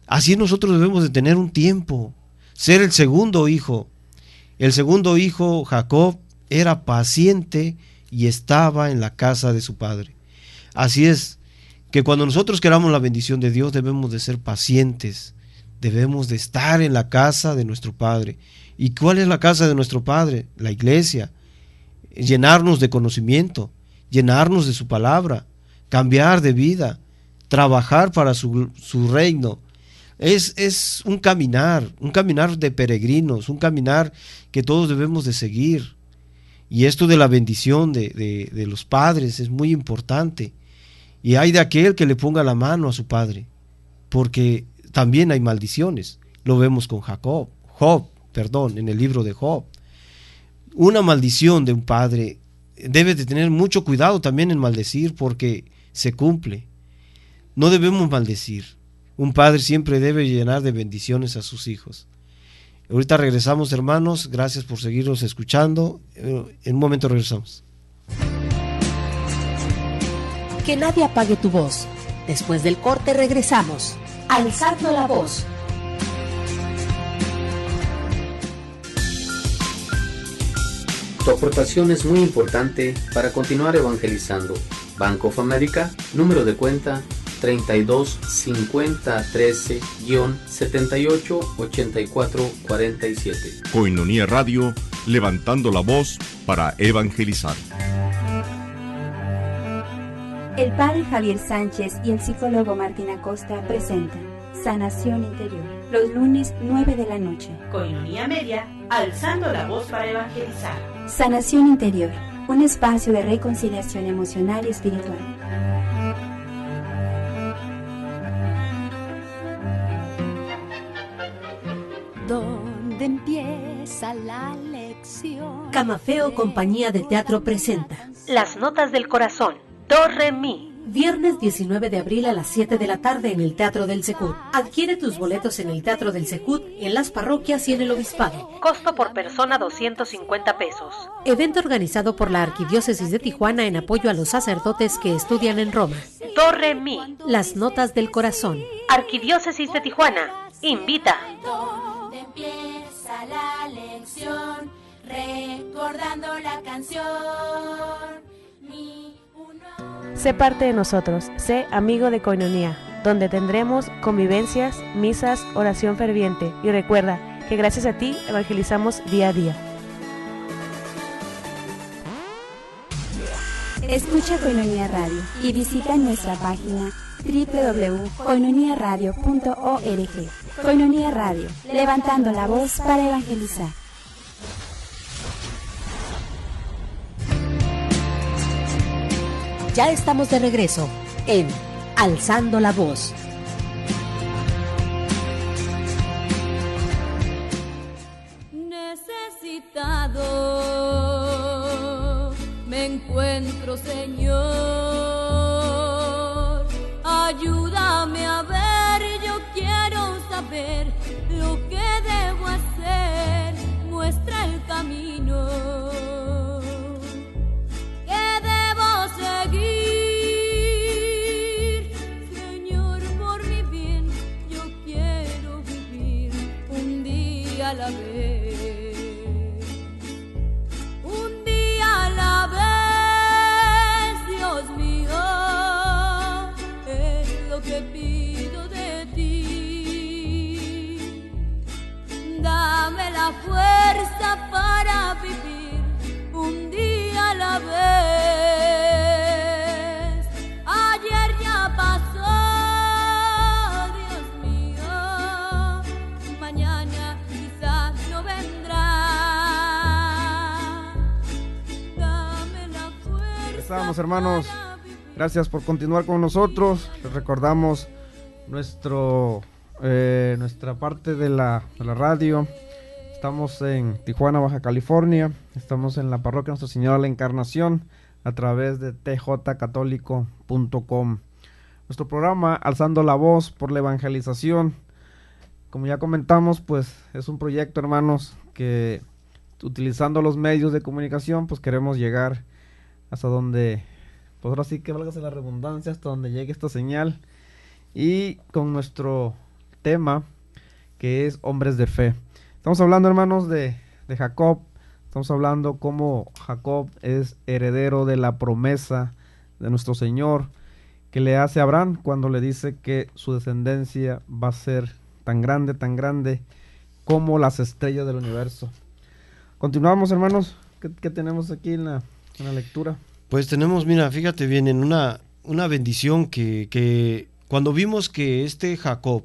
Así nosotros debemos de tener un tiempo, ser el segundo hijo. El segundo hijo, Jacob, era paciente y estaba en la casa de su padre. Así es, que cuando nosotros queramos la bendición de Dios debemos de ser pacientes, debemos de estar en la casa de nuestro Padre. ¿Y cuál es la casa de nuestro Padre? La iglesia. Llenarnos de conocimiento, llenarnos de su palabra, cambiar de vida, trabajar para su reino. Es un caminar de peregrinos, un caminar que todos debemos de seguir. Y esto de la bendición de los padres es muy importante. Y hay de aquel que le ponga la mano a su padre, porque también hay maldiciones. Lo vemos con Job, en el libro de Job. Una maldición de un padre debe de tener mucho cuidado también en maldecir, porque se cumple. No debemos maldecir. Un padre siempre debe llenar de bendiciones a sus hijos. Ahorita regresamos, hermanos. Gracias por seguirnos escuchando. En un momento regresamos. Que nadie apague tu voz. Después del corte regresamos. Alzando la voz. Tu aportación es muy importante para continuar evangelizando. Bank of America, número de cuenta 32 50 13 78 84 47. Koinonia Radio, levantando la voz para evangelizar. El padre Javier Sánchez y el psicólogo Martín Acosta presentan Sanación Interior, los lunes 9 de la noche. Koinonia Media, alzando la voz para evangelizar. Sanación Interior, un espacio de reconciliación emocional y espiritual. ¿Dónde empieza la lección? Camafeo Compañía de Teatro presenta Las Notas del Corazón, Do Re Mi. Viernes 19 de abril a las 7 de la tarde en el Teatro del Secut. Adquiere tus boletos en el Teatro del Secut, en las parroquias y en el obispado. Costo por persona 250 pesos. Evento organizado por la Arquidiócesis de Tijuana en apoyo a los sacerdotes que estudian en Roma. Do Re Mi. Las Notas del Corazón. Arquidiócesis de Tijuana. Invita. ¿Dónde empieza la lección? Recordando la canción. Sé parte de nosotros, sé amigo de Koinonia, donde tendremos convivencias, misas, oración ferviente. Y recuerda que gracias a ti evangelizamos día a día. Escucha Koinonia Radio y visita nuestra página www.koinoniaradio.org. Koinonia Radio, levantando la voz para evangelizar. Ya estamos de regreso en Alzando la Voz. Necesitado me encuentro, Señor. Ayúdame a ver, yo quiero saber lo que debo hacer. Muestra el camino que debo seguir. Señor, por mi bien, yo quiero vivir un día a la vez. Un día a la vez, Dios mío, es lo que pido de ti. la fuerza para vivir un día a la vez. Ayer ya pasó, Dios mío, mañana quizás no vendrá. Dame la fuerza. Regresamos, hermanos. Gracias por continuar con nosotros. Les recordamos nuestra parte de la radio. Estamos en Tijuana, Baja California. Estamos en la parroquia Nuestra Señora de la Encarnación a través de tjcatólico.com. Nuestro programa Alzando la Voz por la Evangelización, como ya comentamos, pues es un proyecto, hermanos, que utilizando los medios de comunicación, pues queremos llegar hasta donde, pues ahora sí que válgase la redundancia, hasta donde llegue esta señal. Y con nuestro tema, que es hombres de fe. Estamos hablando, hermanos, de Jacob. Estamos hablando cómo Jacob es heredero de la promesa de nuestro Señor que le hace a Abraham cuando le dice que su descendencia va a ser tan grande como las estrellas del universo. Continuamos, hermanos. ¿Qué tenemos aquí en la lectura? Pues tenemos, mira, fíjate bien, en una bendición que cuando vimos que Jacob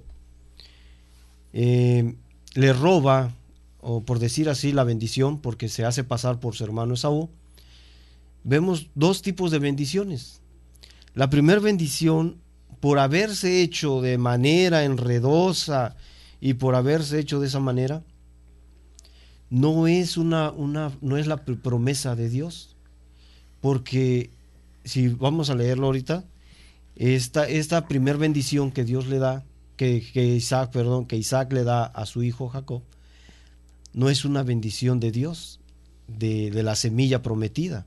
le roba, o por decir así, la bendición, porque se hace pasar por su hermano Esaú, vemos dos tipos de bendiciones. La primera bendición, por haberse hecho de manera enredosa y por haberse hecho de esa manera, no es la promesa de Dios, porque si vamos a leerlo ahorita, esta primera bendición que Dios le da, que Isaac le da a su hijo Jacob, no es una bendición de Dios, de la semilla prometida,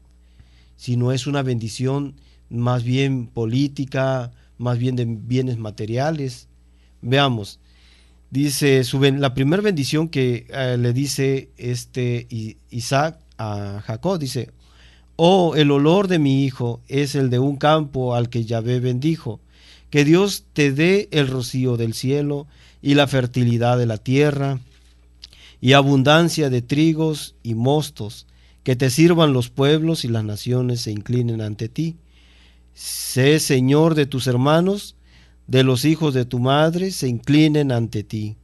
sino es una bendición más bien política, más bien de bienes materiales. Veamos, dice la primera bendición que le dice Isaac a Jacob, dice: oh, el olor de mi hijo es el de un campo al que Yahvé bendijo. Que Dios te dé el rocío del cielo y la fertilidad de la tierra y abundancia de trigos y mostos, que te sirvan los pueblos y las naciones se inclinen ante ti. Sé Señor de tus hermanos, de los hijos de tu madre se inclinen ante ti.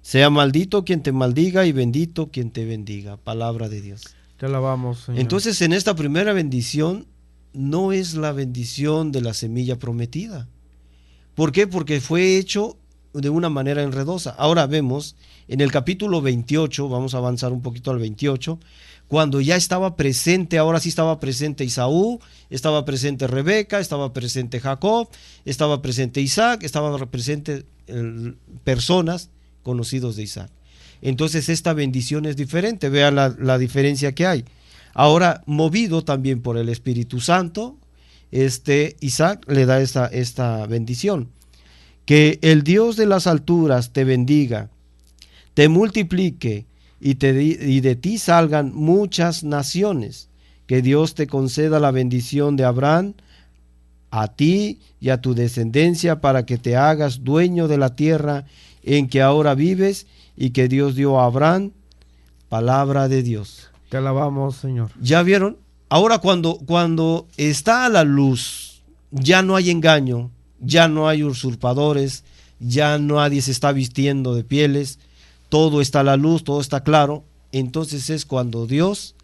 Sea maldito quien te maldiga y bendito quien te bendiga. Palabra de Dios. Te alabamos, Señor. Entonces, en esta primera bendición no es la bendición de la semilla prometida. ¿Por qué? Porque fue hecho de una manera enredosa. Ahora vemos en el capítulo 28, vamos a avanzar un poquito al 28, cuando ya estaba presente, ahora sí estaba presente Esaú, estaba presente Rebeca, estaba presente Jacob, estaba presente Isaac, estaba presente personas conocidos de Isaac. Entonces esta bendición es diferente, vean la diferencia que hay. Ahora, movido también por el Espíritu Santo, Isaac le da esta bendición: que el Dios de las alturas te bendiga, te multiplique y de ti salgan muchas naciones, que Dios te conceda la bendición de Abraham, a ti y a tu descendencia, para que te hagas dueño de la tierra en que ahora vives y que Dios dio a Abraham. Palabra de Dios. Te alabamos, Señor. ¿Ya vieron? Ahora cuando está a la luz, ya no hay engaño, ya no hay usurpadores, ya nadie se está vistiendo de pieles, todo está a la luz, todo está claro. Entonces es cuando Dios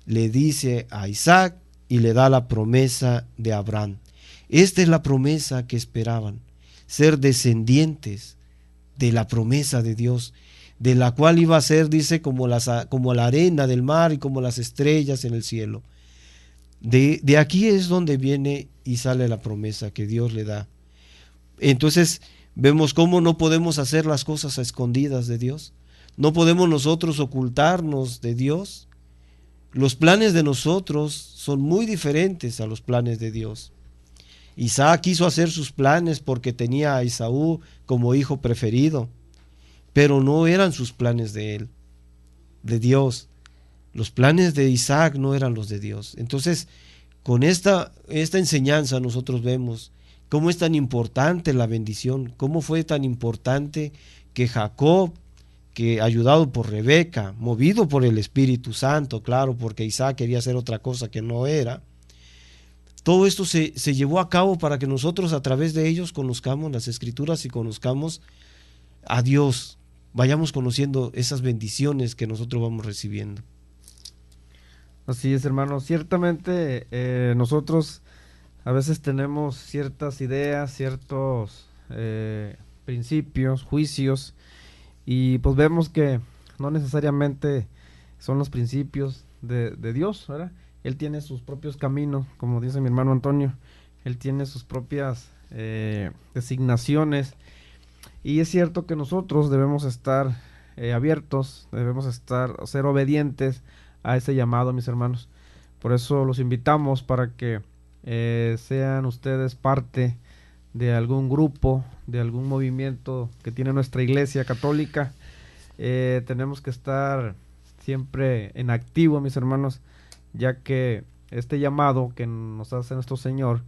le dice a Isaac y le da la promesa de Abraham. Esta es la promesa que esperaban, ser descendientes de la promesa de Dios, de la cual iba a ser, dice, como la arena del mar y como las estrellas en el cielo. De aquí es donde viene y sale la promesa que Dios le da. Entonces vemos cómo no podemos hacer las cosas a escondidas de Dios. No podemos nosotros ocultarnos de Dios. Los planes de nosotros son muy diferentes a los planes de Dios. Isaac quiso hacer sus planes porque tenía a Esaú como hijo preferido, pero no eran sus planes de él, de Dios. Los planes de Isaac no eran los de Dios. Entonces, con esta enseñanza nosotros vemos cómo es tan importante la bendición, cómo fue tan importante que Jacob, que ayudado por Rebeca, movido por el Espíritu Santo, claro, porque Isaac quería hacer otra cosa que no era. Todo esto se llevó a cabo para que nosotros a través de ellos conozcamos las Escrituras y conozcamos a Dios, vayamos conociendo esas bendiciones que nosotros vamos recibiendo. Así es, hermano. Ciertamente nosotros a veces tenemos ciertas ideas, ciertos principios, juicios, y pues vemos que no necesariamente son los principios de Dios, ¿verdad? Él tiene sus propios caminos, como dice mi hermano Antonio. Él tiene sus propias designaciones, y es cierto que nosotros debemos estar abiertos, debemos ser obedientes a ese llamado, mis hermanos. Por eso los invitamos para que sean ustedes parte de algún grupo, de algún movimiento que tiene nuestra iglesia católica. Tenemos que estar siempre en activo, mis hermanos, ya que este llamado que nos hace nuestro Señor,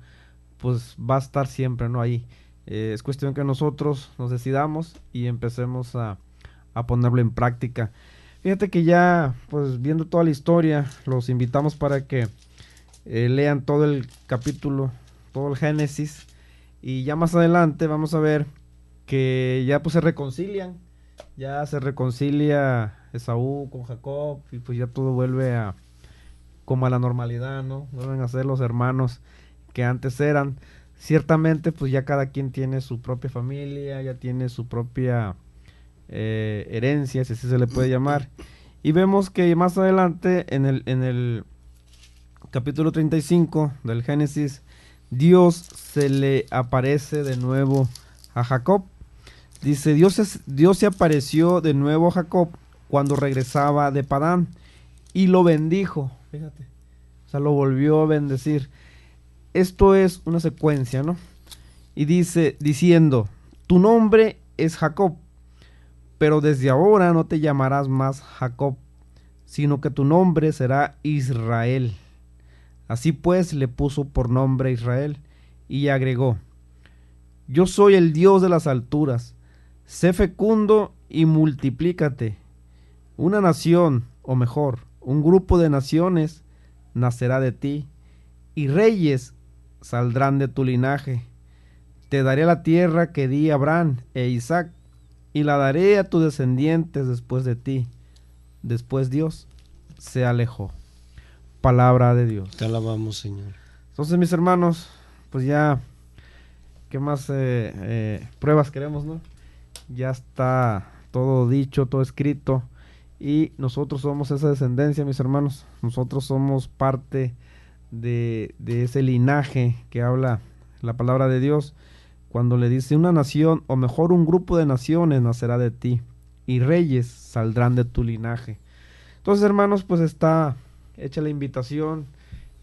pues va a estar siempre, ¿no? Ahí. Es cuestión que nosotros nos decidamos y empecemos a ponerlo en práctica. Fíjate que ya, pues viendo toda la historia, los invitamos para que lean todo el capítulo, todo el Génesis, y ya más adelante vamos a ver que ya pues se reconcilia Esaú con Jacob, y pues ya todo vuelve como a la normalidad, ¿no? Vuelven a ser los hermanos que antes eran. Ciertamente pues ya cada quien tiene su propia familia, ya tiene su propia herencia, si así se le puede llamar, y vemos que más adelante en el capítulo 35 del Génesis, Dios se le aparece de nuevo a Jacob. Dice, Dios se apareció de nuevo a Jacob cuando regresaba de Padán y lo bendijo, fíjate, o sea, lo volvió a bendecir. Esto es una secuencia, ¿no? Y dice, diciendo, tu nombre es Jacob, pero desde ahora no te llamarás más Jacob, sino que tu nombre será Israel. Así pues le puso por nombre Israel, y agregó, yo soy el Dios de las alturas, sé fecundo y multiplícate. Una nación, o mejor, un grupo de naciones nacerá de ti, y reyes saldrán de tu linaje. Te daré la tierra que di a Abraham e Isaac, y la daré a tus descendientes después de ti. Después Dios se alejó. Palabra de Dios. Te alabamos, Señor. Entonces, mis hermanos, pues ya, ¿qué más pruebas queremos, no? Ya está todo dicho, todo escrito, y nosotros somos esa descendencia, mis hermanos. Nosotros somos parte de ese linaje que habla la palabra de Dios, cuando le dice, una nación, o mejor un grupo de naciones nacerá de ti, y reyes saldrán de tu linaje. Entonces, hermanos, pues está hecha la invitación.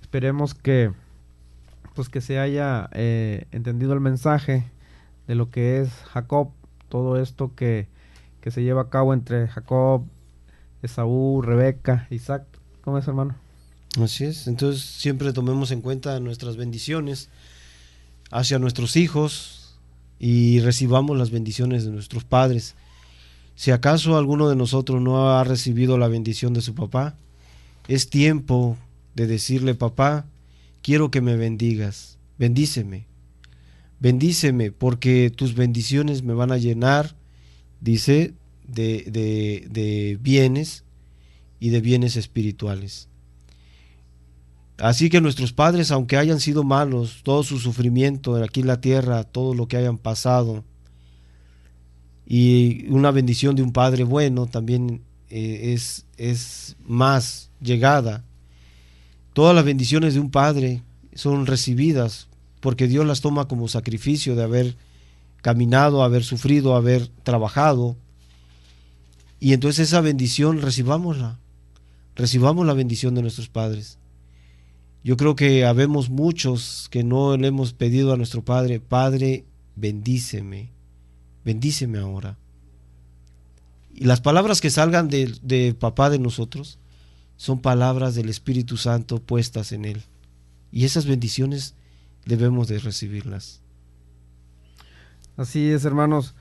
Esperemos que pues que se haya entendido el mensaje de lo que es Jacob, todo esto que se lleva a cabo entre Jacob, Esaú, Rebeca, Isaac. ¿Cómo es, hermano? Así es. Entonces siempre tomemos en cuenta nuestras bendiciones hacia nuestros hijos y recibamos las bendiciones de nuestros padres. Si acaso alguno de nosotros no ha recibido la bendición de su papá, es tiempo de decirle, papá, quiero que me bendigas, bendíceme, porque tus bendiciones me van a llenar, dice, de bienes y de bienes espirituales. Así que nuestros padres, aunque hayan sido malos, todo su sufrimiento aquí en la tierra, todo lo que hayan pasado, y una bendición de un padre bueno también es más llegada. Todas las bendiciones de un padre son recibidas porque Dios las toma como sacrificio de haber caminado, haber sufrido, haber trabajado, y entonces esa bendición recibamos la bendición de nuestros padres. Yo creo que habemos muchos que no le hemos pedido a nuestro Padre, Padre, bendíceme ahora. Y las palabras que salgan de papá de nosotros son palabras del Espíritu Santo puestas en él. Y esas bendiciones debemos de recibirlas. Así es, hermanos.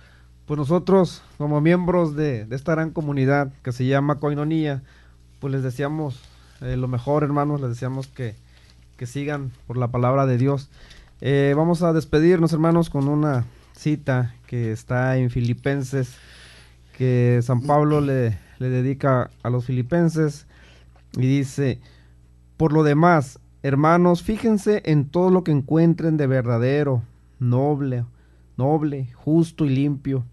Pues nosotros, como miembros de esta gran comunidad que se llama Koinonia, pues les deseamos lo mejor, hermanos, les deseamos que sigan por la palabra de Dios. Vamos a despedirnos, hermanos, con una cita que está en Filipenses, que San Pablo le dedica a los filipenses, y dice: por lo demás, hermanos, fíjense en todo lo que encuentren de verdadero, noble, justo y limpio,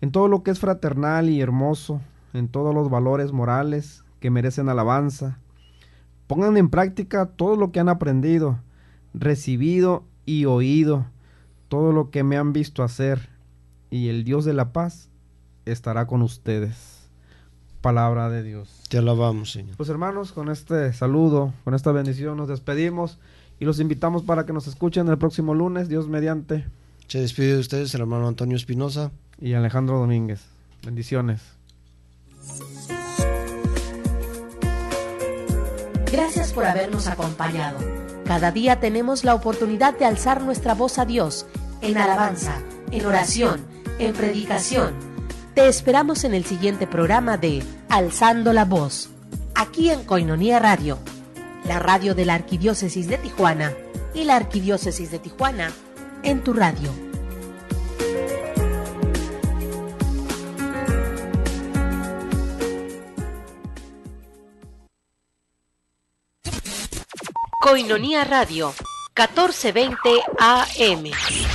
en todo lo que es fraternal y hermoso, en todos los valores morales que merecen alabanza. Pongan en práctica todo lo que han aprendido, recibido y oído, todo lo que me han visto hacer, y el Dios de la paz estará con ustedes. Palabra de Dios. Te alabamos, Señor. Pues hermanos, con este saludo, con esta bendición nos despedimos y los invitamos para que nos escuchen el próximo lunes, Dios mediante. Se despide de ustedes el hermano Antonio Espinosa y Alejandro Domínguez. Bendiciones. Gracias por habernos acompañado. Cada día tenemos la oportunidad de alzar nuestra voz a Dios en alabanza, en oración, en predicación. Te esperamos en el siguiente programa de Alzando la Voz, aquí en Koinonia Radio, la radio de la Arquidiócesis de Tijuana y la Arquidiócesis de Tijuana en tu radio. Koinonia Radio, 1420 AM.